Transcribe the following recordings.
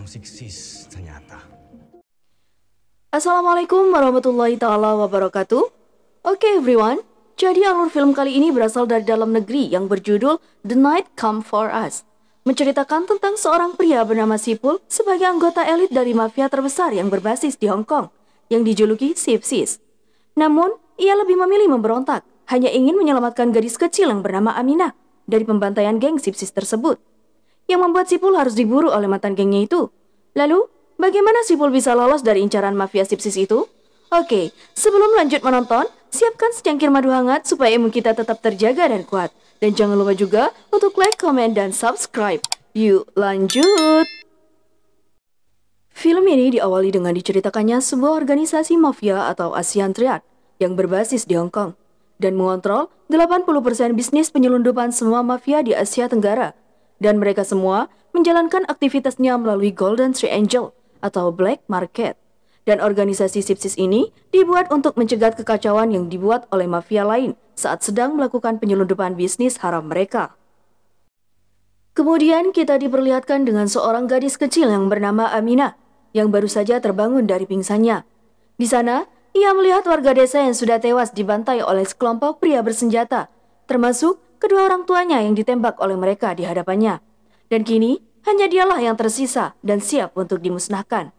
orang siksis ternyata. Assalamualaikum warahmatullahi ta'ala wabarakatuh. Oke everyone, jadi alur film kali ini berasal dari dalam negeri yang berjudul The Night Come For Us, menceritakan tentang seorang pria bernama Sipul sebagai anggota elit dari mafia terbesar yang berbasis di Hong Kong, yang dijuluki Sipsis. Namun, ia lebih memilih memberontak, hanya ingin menyelamatkan gadis kecil yang bernama Aminah dari pembantaian geng Sipsis tersebut, yang membuat Sipul harus diburu oleh mantan gengnya itu. Lalu, bagaimana Sipul bisa lolos dari incaran mafia Sipsis itu? Oke, sebelum lanjut menonton, siapkan secangkir madu hangat supaya imun kita tetap terjaga dan kuat. Dan jangan lupa juga untuk like, komen, dan subscribe. Yuk lanjut! Film ini diawali dengan diceritakannya sebuah organisasi mafia atau ASEAN Triad yang berbasis di Hong Kong dan mengontrol 80% bisnis penyelundupan semua mafia di Asia Tenggara. Dan mereka semua menjalankan aktivitasnya melalui Golden Triangle atau Black Market. Dan organisasi Sipsis ini dibuat untuk mencegat kekacauan yang dibuat oleh mafia lain saat sedang melakukan penyelundupan bisnis haram mereka. Kemudian kita diperlihatkan dengan seorang gadis kecil yang bernama Aminah yang baru saja terbangun dari pingsannya. Di sana, ia melihat warga desa yang sudah tewas dibantai oleh sekelompok pria bersenjata, termasuk kedua orang tuanya yang ditembak oleh mereka di hadapannya. Dan kini, hanya dialah yang tersisa dan siap untuk dimusnahkan.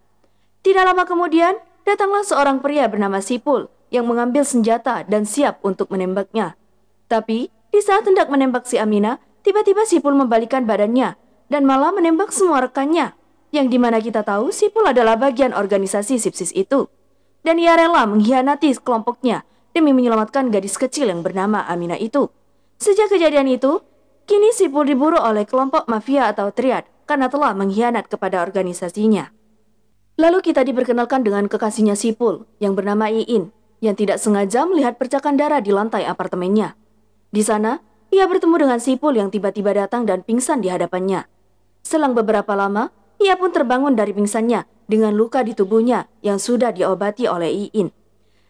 Tidak lama kemudian, datanglah seorang pria bernama Sipul yang mengambil senjata dan siap untuk menembaknya. Tapi, di saat hendak menembak si Aminah, tiba-tiba Sipul membalikkan badannya dan malah menembak semua rekannya, yang dimana kita tahu Sipul adalah bagian organisasi Sipsis itu. Dan ia rela mengkhianati kelompoknya demi menyelamatkan gadis kecil yang bernama Aminah itu. Sejak kejadian itu, kini Sipul diburu oleh kelompok mafia atau triad karena telah mengkhianat kepada organisasinya. Lalu kita diperkenalkan dengan kekasihnya Sipul yang bernama Iin, yang tidak sengaja melihat percikan darah di lantai apartemennya. Di sana, ia bertemu dengan Sipul yang tiba-tiba datang dan pingsan di hadapannya. Selang beberapa lama, ia pun terbangun dari pingsannya dengan luka di tubuhnya yang sudah diobati oleh Iin.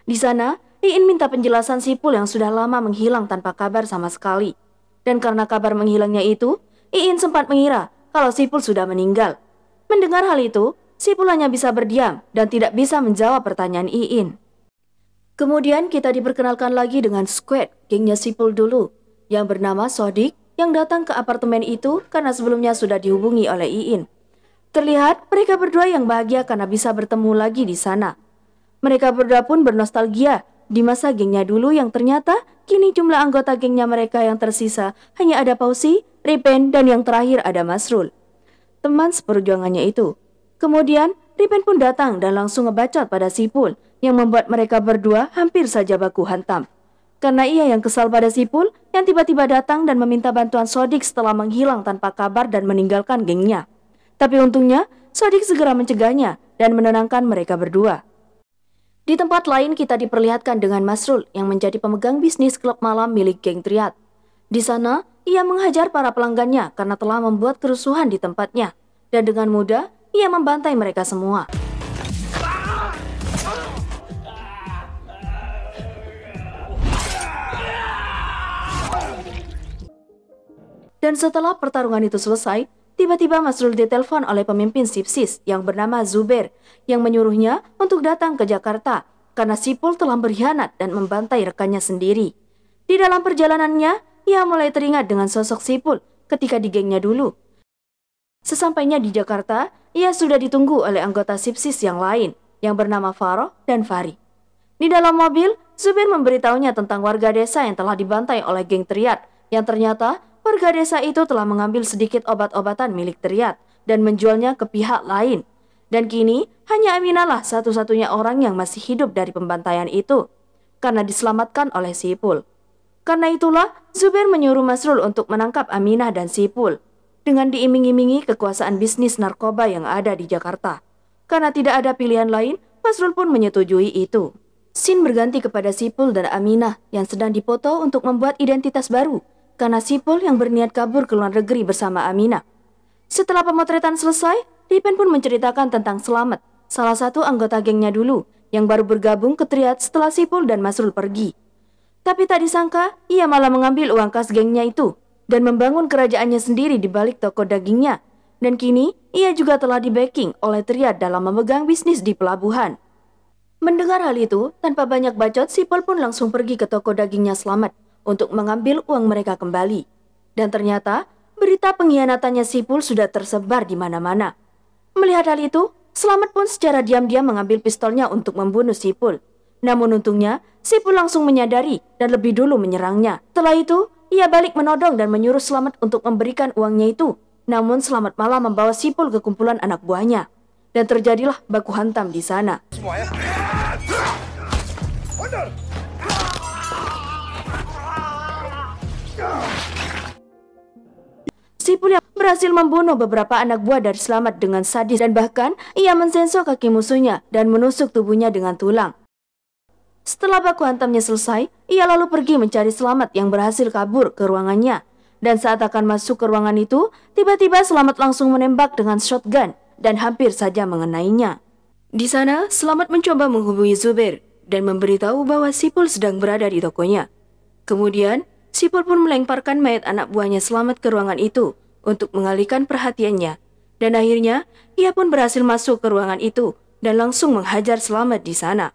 Di sana, Iin minta penjelasan Sipul yang sudah lama menghilang tanpa kabar sama sekali. Dan karena kabar menghilangnya itu, Iin sempat mengira kalau Sipul sudah meninggal. Mendengar hal itu, Sipul hanya bisa berdiam dan tidak bisa menjawab pertanyaan Iin. Kemudian kita diperkenalkan lagi dengan Squad, gengnya Sipul dulu, yang bernama Sodik, yang datang ke apartemen itu karena sebelumnya sudah dihubungi oleh Iin. Terlihat mereka berdua yang bahagia karena bisa bertemu lagi di sana. Mereka berdua pun bernostalgia di masa gengnya dulu yang ternyata kini jumlah anggota gengnya mereka yang tersisa hanya ada Pausi, Ripen, dan yang terakhir ada Masrul, teman seperjuangannya itu. Kemudian Ripen pun datang dan langsung ngebacot pada Sipul yang membuat mereka berdua hampir saja baku hantam. Karena ia yang kesal pada Sipul yang tiba-tiba datang dan meminta bantuan Sodik setelah menghilang tanpa kabar dan meninggalkan gengnya. Tapi untungnya, Sodik segera mencegahnya dan menenangkan mereka berdua. Di tempat lain kita diperlihatkan dengan Masrul yang menjadi pemegang bisnis klub malam milik geng Triad. Di sana, ia menghajar para pelanggannya karena telah membuat kerusuhan di tempatnya. Dan dengan mudah, ia membantai mereka semua. Dan setelah pertarungan itu selesai, tiba-tiba Masrul ditelepon oleh pemimpin Sipsis yang bernama Zubair yang menyuruhnya untuk datang ke Jakarta karena Sipul telah berkhianat dan membantai rekannya sendiri. Di dalam perjalanannya, ia mulai teringat dengan sosok Sipul ketika di gengnya dulu. Sesampainya di Jakarta, ia sudah ditunggu oleh anggota Sipsis yang lain yang bernama Faroh dan Fari. Di dalam mobil, Zubair memberitahunya tentang warga desa yang telah dibantai oleh geng Triad yang ternyata warga desa itu telah mengambil sedikit obat-obatan milik Triad dan menjualnya ke pihak lain. Dan kini, hanya Aminah lah satu-satunya orang yang masih hidup dari pembantaian itu, karena diselamatkan oleh Sipul. Karena itulah, Zubair menyuruh Masrul untuk menangkap Aminah dan Sipul, dengan diiming-imingi kekuasaan bisnis narkoba yang ada di Jakarta. Karena tidak ada pilihan lain, Masrul pun menyetujui itu. Scene berganti kepada Sipul dan Aminah yang sedang dipoto untuk membuat identitas baru, karena Sipul yang berniat kabur ke luar negeri bersama Aminah. Setelah pemotretan selesai, Ripen pun menceritakan tentang Selamat, salah satu anggota gengnya dulu, yang baru bergabung ke Triad setelah Sipul dan Masrul pergi. Tapi tak disangka, ia malah mengambil uang kas gengnya itu, dan membangun kerajaannya sendiri di balik toko dagingnya, Dan kini, ia juga telah di-backing oleh Triad dalam memegang bisnis di pelabuhan. Mendengar hal itu, tanpa banyak bacot, Sipol pun langsung pergi ke toko dagingnya Slamet untuk mengambil uang mereka kembali. Dan ternyata, berita pengkhianatannya Sipul sudah tersebar di mana-mana. Melihat hal itu, Slamet pun secara diam-diam mengambil pistolnya untuk membunuh Sipul. Namun untungnya, Sipul langsung menyadari dan lebih dulu menyerangnya. Setelah itu, ia balik menodong dan menyuruh Slamet untuk memberikan uangnya itu. Namun Slamet malah membawa Sipul ke kumpulan anak buahnya. Dan terjadilah baku hantam di sana. Sipul yang berhasil membunuh beberapa anak buah dari Slamet dengan sadis dan bahkan ia mensensor kaki musuhnya dan menusuk tubuhnya dengan tulang. Setelah baku hantamnya selesai, ia lalu pergi mencari Slamet yang berhasil kabur ke ruangannya. Dan saat akan masuk ke ruangan itu, tiba-tiba Slamet langsung menembak dengan shotgun dan hampir saja mengenainya. Di sana, Slamet mencoba menghubungi Zubair dan memberitahu bahwa Sipul sedang berada di tokonya. Kemudian, Sipul pun melemparkan mayat anak buahnya Slamet ke ruangan itu untuk mengalihkan perhatiannya. Dan akhirnya, ia pun berhasil masuk ke ruangan itu dan langsung menghajar Slamet di sana.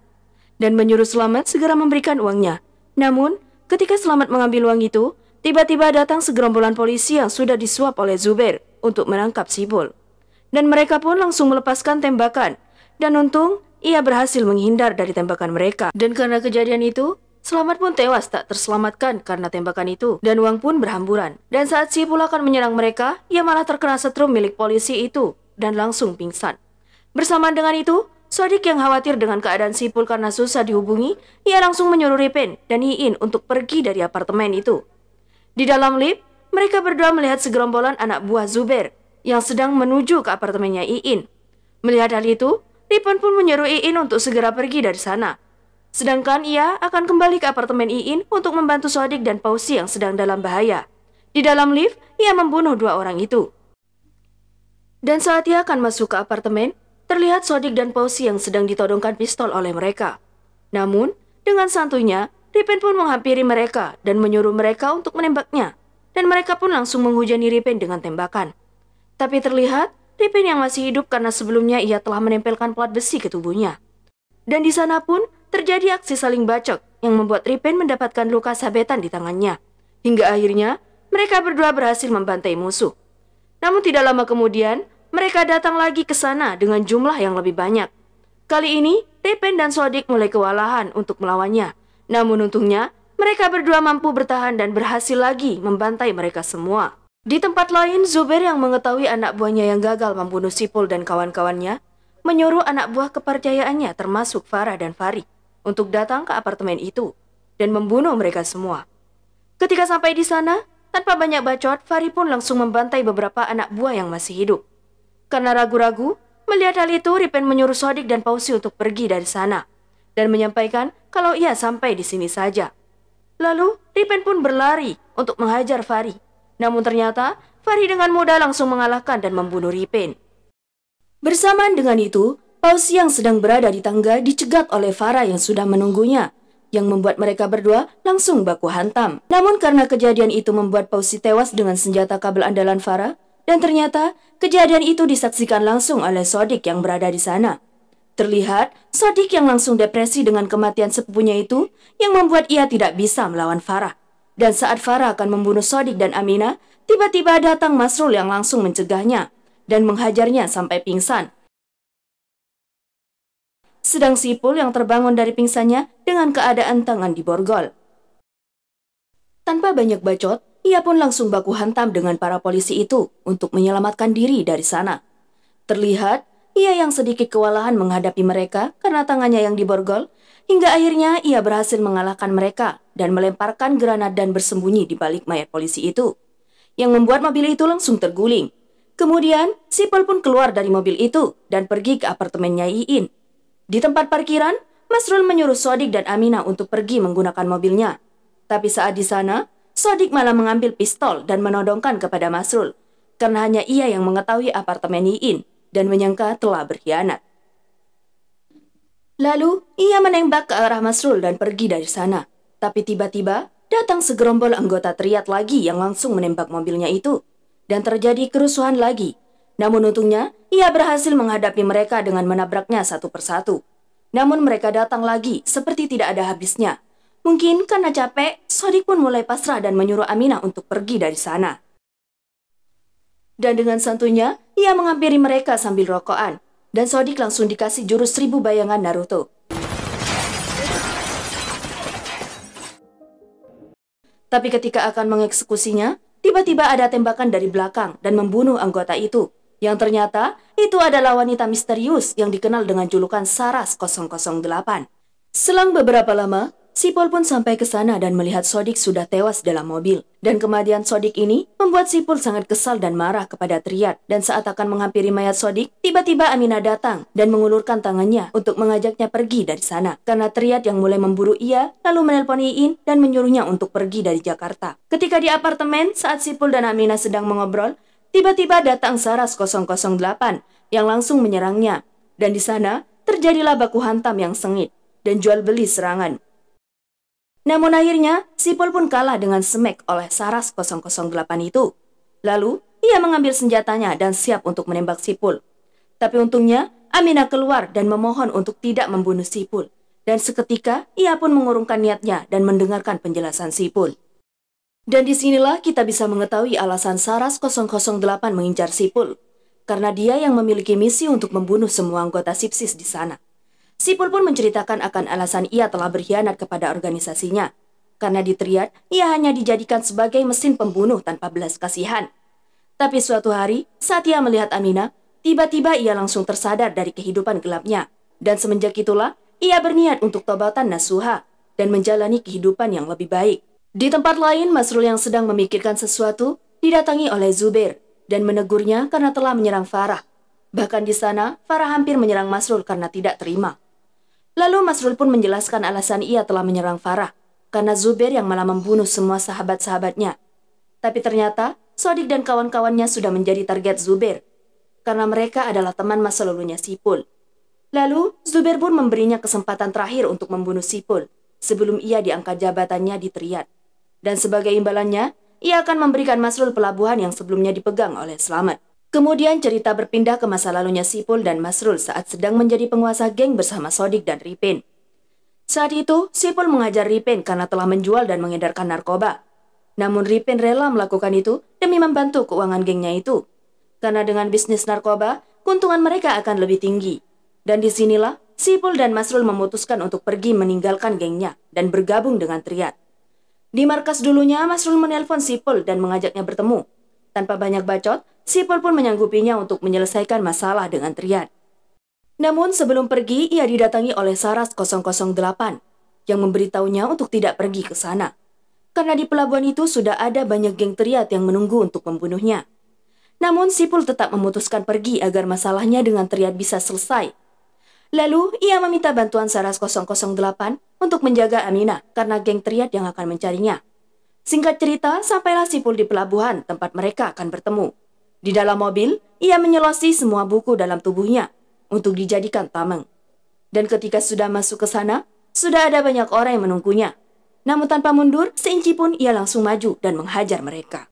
Dan menyuruh Slamet segera memberikan uangnya. Namun, ketika Slamet mengambil uang itu, tiba-tiba datang segerombolan polisi yang sudah disuap oleh Zubair untuk menangkap Sipul. Dan mereka pun langsung melepaskan tembakan. Dan untung, ia berhasil menghindar dari tembakan mereka. Dan karena kejadian itu, Slamet pun tewas tak terselamatkan karena tembakan itu. Dan uang pun berhamburan. Dan saat Sipul akan menyerang mereka, ia malah terkena setrum milik polisi itu dan langsung pingsan. Bersamaan dengan itu, Sodik yang khawatir dengan keadaan Sipul karena susah dihubungi, ia langsung menyuruh Ripen dan Iin untuk pergi dari apartemen itu. Di dalam lift, mereka berdua melihat segerombolan anak buah Zubair yang sedang menuju ke apartemennya Iin. Melihat hal itu, Ripen pun menyuruh Iin untuk segera pergi dari sana. Sedangkan ia akan kembali ke apartemen Iin untuk membantu Sodik dan Pausi yang sedang dalam bahaya. Di dalam lift, ia membunuh dua orang itu. Dan saat ia akan masuk ke apartemen, terlihat Sodik dan Pausi yang sedang ditodongkan pistol oleh mereka. Namun, dengan santuinya, Ripen pun menghampiri mereka dan menyuruh mereka untuk menembaknya. Dan mereka pun langsung menghujani Ripen dengan tembakan. Tapi terlihat, Ripen yang masih hidup karena sebelumnya ia telah menempelkan plat besi ke tubuhnya. Dan di sana pun terjadi aksi saling bacok yang membuat Ripen mendapatkan luka sabetan di tangannya. Hingga akhirnya, mereka berdua berhasil membantai musuh. Namun tidak lama kemudian, mereka datang lagi ke sana dengan jumlah yang lebih banyak. Kali ini, Ripen dan Sodik mulai kewalahan untuk melawannya. Namun untungnya, mereka berdua mampu bertahan dan berhasil lagi membantai mereka semua. Di tempat lain, Zubair yang mengetahui anak buahnya yang gagal membunuh Sipul dan kawan-kawannya, menyuruh anak buah kepercayaannya termasuk Farah dan Fari untuk datang ke apartemen itu dan membunuh mereka semua. Ketika sampai di sana, tanpa banyak bacot, Fari pun langsung membantai beberapa anak buah yang masih hidup. Karena ragu-ragu, melihat hal itu, Ripen menyuruh Sodik dan Pausi untuk pergi dari sana dan menyampaikan kalau ia sampai di sini saja. Lalu, Ripen pun berlari untuk menghajar Fari. Namun ternyata, Fari dengan mudah langsung mengalahkan dan membunuh Ripen. Bersamaan dengan itu, Pausi yang sedang berada di tangga dicegat oleh Farah yang sudah menunggunya, yang membuat mereka berdua langsung baku hantam. Namun karena kejadian itu membuat Pausi tewas dengan senjata kabel andalan Farah, dan ternyata kejadian itu disaksikan langsung oleh Sodik yang berada di sana. Terlihat Sodik yang langsung depresi dengan kematian sepupunya itu yang membuat ia tidak bisa melawan Farah. Dan saat Farah akan membunuh Sodik dan Aminah, tiba-tiba datang Masrul yang langsung mencegahnya dan menghajarnya sampai pingsan. Sedang Sipul yang terbangun dari pingsannya dengan keadaan tangan diborgol. Tanpa banyak bacot, ia pun langsung baku hantam dengan para polisi itu untuk menyelamatkan diri dari sana. Terlihat, ia yang sedikit kewalahan menghadapi mereka karena tangannya yang diborgol, hingga akhirnya ia berhasil mengalahkan mereka dan melemparkan granat dan bersembunyi di balik mayat polisi itu, yang membuat mobil itu langsung terguling. Kemudian, Sipul pun keluar dari mobil itu dan pergi ke apartemennya Iin. Di tempat parkiran, Masrul menyuruh Sodik dan Aminah untuk pergi menggunakan mobilnya. Tapi saat di sana, Sodik malah mengambil pistol dan menodongkan kepada Masrul, karena hanya ia yang mengetahui apartemen Iin dan menyangka telah berkhianat. Lalu, ia menembak ke arah Masrul dan pergi dari sana. Tapi tiba-tiba, datang segerombol anggota Triad lagi yang langsung menembak mobilnya itu. Dan terjadi kerusuhan lagi. Namun untungnya, ia berhasil menghadapi mereka dengan menabraknya satu persatu. Namun mereka datang lagi seperti tidak ada habisnya. Mungkin karena capek, Sodik pun mulai pasrah dan menyuruh Aminah untuk pergi dari sana. Dan dengan santunya, ia menghampiri mereka sambil rokokan. Dan Sodik langsung dikasih jurus 1000 bayangan Naruto. Tapi ketika akan mengeksekusinya, tiba-tiba ada tembakan dari belakang dan membunuh anggota itu. Yang ternyata, itu adalah wanita misterius yang dikenal dengan julukan Saras 008. Selang beberapa lama, Sipul pun sampai ke sana dan melihat Sodik sudah tewas dalam mobil. Dan kematian Sodik ini membuat Sipul sangat kesal dan marah kepada Triad. Dan saat akan menghampiri mayat Sodik, tiba-tiba Aminah datang dan mengulurkan tangannya untuk mengajaknya pergi dari sana. Karena Triad yang mulai memburu ia, lalu menelpon Iin dan menyuruhnya untuk pergi dari Jakarta. Ketika di apartemen, saat Sipul dan Aminah sedang mengobrol, tiba-tiba datang Saras 008 yang langsung menyerangnya. Dan di sana, terjadilah baku hantam yang sengit dan jual beli serangan. Namun akhirnya, Sipul pun kalah dengan smack oleh Saras 008 itu. Lalu, ia mengambil senjatanya dan siap untuk menembak Sipul. Tapi untungnya, Aminah keluar dan memohon untuk tidak membunuh Sipul. Dan seketika, ia pun mengurungkan niatnya dan mendengarkan penjelasan Sipul. Dan disinilah kita bisa mengetahui alasan Saras 008 mengincar Sipul. Karena dia yang memiliki misi untuk membunuh semua anggota Sipsis di sana. Sipul pun menceritakan akan alasan ia telah berkhianat kepada organisasinya. Karena di Triad, ia hanya dijadikan sebagai mesin pembunuh tanpa belas kasihan. Tapi suatu hari, saat ia melihat Aminah, tiba-tiba ia langsung tersadar dari kehidupan gelapnya. Dan semenjak itulah, ia berniat untuk tobatan nasuha dan menjalani kehidupan yang lebih baik. Di tempat lain, Masrul yang sedang memikirkan sesuatu, didatangi oleh Zubair dan menegurnya karena telah menyerang Farah. Bahkan di sana, Farah hampir menyerang Masrul karena tidak terima. Lalu Masrul pun menjelaskan alasan ia telah menyerang Farah, karena Zubair yang malah membunuh semua sahabat-sahabatnya. Tapi ternyata, Sodik dan kawan-kawannya sudah menjadi target Zubair, karena mereka adalah teman masa lalunya Sipul. Lalu, Zubair pun memberinya kesempatan terakhir untuk membunuh Sipul, sebelum ia diangkat jabatannya di Triad. Dan sebagai imbalannya, ia akan memberikan Masrul pelabuhan yang sebelumnya dipegang oleh Slamet. Kemudian cerita berpindah ke masa lalunya Sipul dan Masrul saat sedang menjadi penguasa geng bersama Sodik dan Ripin. Saat itu, Sipul mengajar Ripin karena telah menjual dan mengedarkan narkoba. Namun Ripin rela melakukan itu demi membantu keuangan gengnya itu. Karena dengan bisnis narkoba, keuntungan mereka akan lebih tinggi. Dan disinilah, Sipul dan Masrul memutuskan untuk pergi meninggalkan gengnya dan bergabung dengan Triad. Di markas dulunya, Masrul menelpon Sipul dan mengajaknya bertemu. Tanpa banyak bacot, Sipul pun menyanggupinya untuk menyelesaikan masalah dengan Triad. Namun sebelum pergi, ia didatangi oleh Saras 008 yang memberitahunya untuk tidak pergi ke sana. Karena di pelabuhan itu sudah ada banyak geng Triad yang menunggu untuk membunuhnya. Namun Sipul tetap memutuskan pergi agar masalahnya dengan Triad bisa selesai. Lalu ia meminta bantuan Saras 008 untuk menjaga Aminah karena geng Triad yang akan mencarinya. Singkat cerita, sampailah Sipul di pelabuhan tempat mereka akan bertemu. Di dalam mobil, ia menyelosi semua buku dalam tubuhnya untuk dijadikan tameng. Dan ketika sudah masuk ke sana, sudah ada banyak orang yang menunggunya. Namun tanpa mundur, seinci pun ia langsung maju dan menghajar mereka.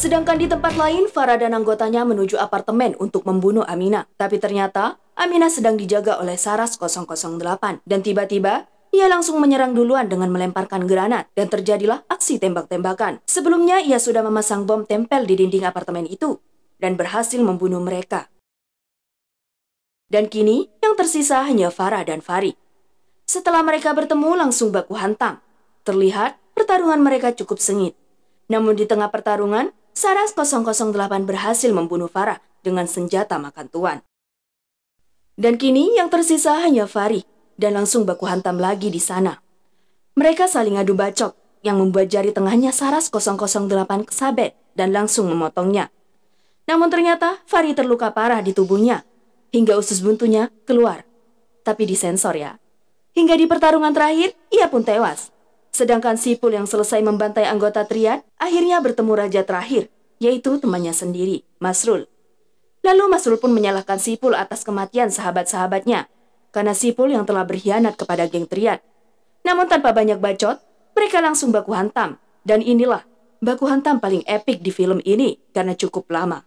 Sedangkan di tempat lain, Farah dan anggotanya menuju apartemen untuk membunuh Aminah. Tapi ternyata, Aminah sedang dijaga oleh Saras 008. Dan tiba-tiba, ia langsung menyerang duluan dengan melemparkan granat. Dan terjadilah aksi tembak-tembakan. Sebelumnya, ia sudah memasang bom tempel di dinding apartemen itu. Dan berhasil membunuh mereka. Dan kini, yang tersisa hanya Farah dan Farid. Setelah mereka bertemu, langsung baku hantam. Terlihat, pertarungan mereka cukup sengit. Namun di tengah pertarungan, Saras 008 berhasil membunuh Farah dengan senjata makan tuan. Dan kini yang tersisa hanya Farid dan langsung baku hantam lagi di sana. Mereka saling adu bacok yang membuat jari tengahnya Saras 008 kesabet dan langsung memotongnya. Namun ternyata Farid terluka parah di tubuhnya hingga usus buntunya keluar. Tapi disensor ya. Hingga di pertarungan terakhir, ia pun tewas. Sedangkan Sipul yang selesai membantai anggota Triad, akhirnya bertemu raja terakhir, yaitu temannya sendiri, Masrul. Lalu Masrul pun menyalahkan Sipul atas kematian sahabat-sahabatnya, karena Sipul yang telah berkhianat kepada geng Triad. Namun tanpa banyak bacot, mereka langsung baku hantam. Dan inilah baku hantam paling epik di film ini karena cukup lama.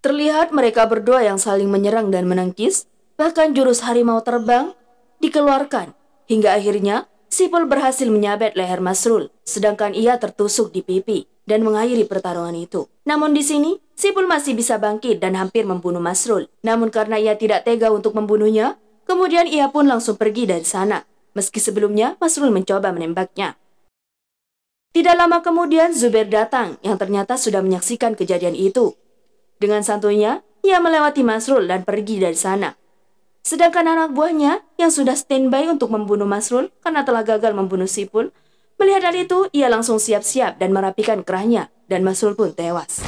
Terlihat mereka berdua yang saling menyerang dan menangkis, bahkan jurus harimau terbang dikeluarkan, hingga akhirnya Sipul berhasil menyabet leher Masrul, sedangkan ia tertusuk di pipi dan mengakhiri pertarungan itu. Namun di sini, Sipul masih bisa bangkit dan hampir membunuh Masrul. Namun karena ia tidak tega untuk membunuhnya, kemudian ia pun langsung pergi dari sana, meski sebelumnya Masrul mencoba menembaknya. Tidak lama kemudian Zubair datang yang ternyata sudah menyaksikan kejadian itu. Dengan santuinya, ia melewati Masrul dan pergi dari sana. Sedangkan anak buahnya yang sudah standby untuk membunuh Masrul karena telah gagal membunuh Sipul, melihat hal itu, ia langsung siap-siap dan merapikan kerahnya, dan Masrul pun tewas.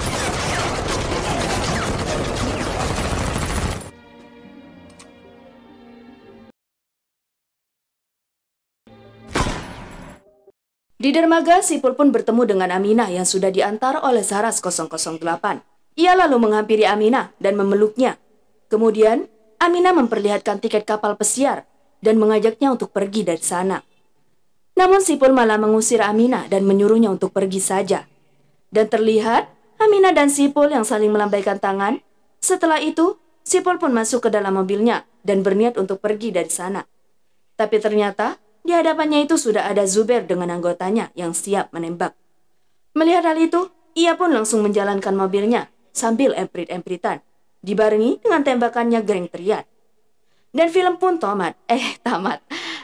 Di dermaga, Sipul pun bertemu dengan Aminah yang sudah diantar oleh Saras 008. Ia lalu menghampiri Aminah dan memeluknya. Kemudian, Aminah memperlihatkan tiket kapal pesiar dan mengajaknya untuk pergi dari sana. Namun Sipul malah mengusir Aminah dan menyuruhnya untuk pergi saja. Dan terlihat, Aminah dan Sipul yang saling melambaikan tangan. Setelah itu, Sipul pun masuk ke dalam mobilnya dan berniat untuk pergi dari sana. Tapi ternyata, di hadapannya itu sudah ada Zubair dengan anggotanya yang siap menembak. Melihat hal itu, ia pun langsung menjalankan mobilnya sambil emprit-empritan, dibarengi dengan tembakannya geng Triad. Dan film pun tamat.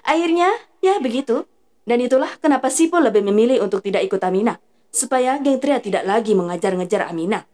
Akhirnya, ya begitu. Dan itulah kenapa Sipul lebih memilih untuk tidak ikut Aminah, supaya geng Triad tidak lagi mengejar-ngejar Aminah.